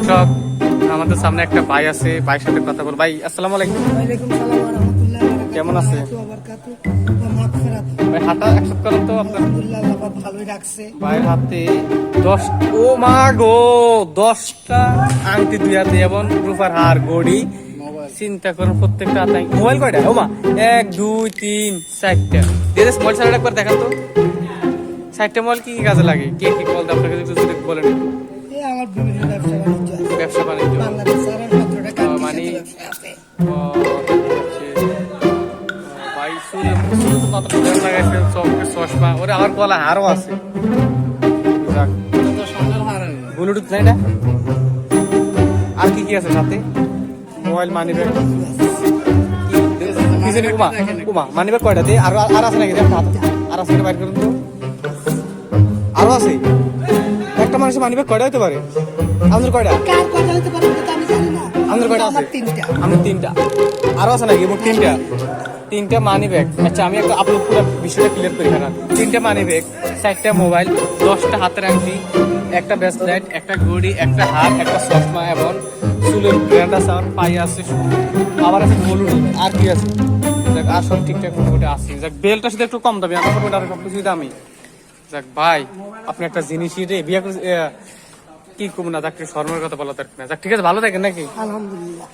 সব আমাদের সামনে একটা ভাই আছে, ভাইয়ের সাথে কথা বল। ভাই আসসালামু আলাইকুম। ওয়ালাইকুম সালাম ওয়া রাহমাতুল্লাহি ওয়া বারাকাতুহু। কেমন আছে? ওয়া বারাকাতুহু ওয়া মাগফিরাত। ভাই হাতটা অ্যাকসেপ্ট করেন তো আপনার। আলহামদুলিল্লাহ আল্লাহ পাক ভালোই রাখছে। ভাইয়ের হাতে 10, ও মা গো, 10টা আংটি দুই হাতে এবং রূপার হার গড়ি। চিন্তা করুন প্রত্যেকটা হাতে মোবাইল কয়টা? ও মা 1 2 3 4টা। দিয়ে মোবাইল ছাড়া একবার দেখান তো। 4টা মোবাইল কি কি কাজে লাগে? কে কি বলতে আপনাকে একটু যদি বলেন। এই আমার বিভিন্ন ব্যবসা বাণিজ্য আছে। ব্যবসা বাণিজ্য বাংলাদেশ আর 17 টাকা মানে ব্যবসা আছে। ভাই চুল তো কত সুন্দর লাগাইছে, চোখে চশমা, ওরে আমার গলা হারও আছে। যাক, ব্লুটুথ নাই না? আর কি কি আছে সাথে? Mobile, money bag, money bag কয়টা দিয়ে? আর আছে নাকি? আর আছে বাইর করুন তো। আরো আছে? একটা মানুষের মানি ব্যাগ কয়টা হতে পারে? আমাদের কয়টা? কার কথা হতে পারে এটা তো আমি জানি না। আমাদের কয়টা আছে? আমার 3টা। আমাদের 3টা। আরো আছে নাকি? মোট 3টা মানি ব্যাগ। আচ্ছা, আমি একটা আপনার পুরো বিষয়টা ক্লিয়ার করি। না 3টা মানি ব্যাগ, 4টা মোবাইল, 10টা হাতের আংটি, একটা ব্রেসলেট, একটা ঘড়ি, একটা হাত, একটা চশমা এবং চুলের ব্র্যান্ড আছে, আমার পায়ে আছে, আবার আছে ব্লুটুথ। আর কি আছে? যাক, আর সব ঠিকঠাক মোটামুটি আছে। যাক, বেলটা শুধু একটু কম দামি, আমার মোটামুটি আর সব কিছুই দামি। যাক ভাই, আপনি একটা জিনিসই রে বিয়ে করে কি কম না, যাক শর্মের কথা বলা দরকার না। যাক ঠিক আছে, ভালো থাকেন নাকি? আলহামদুলিল্লাহ।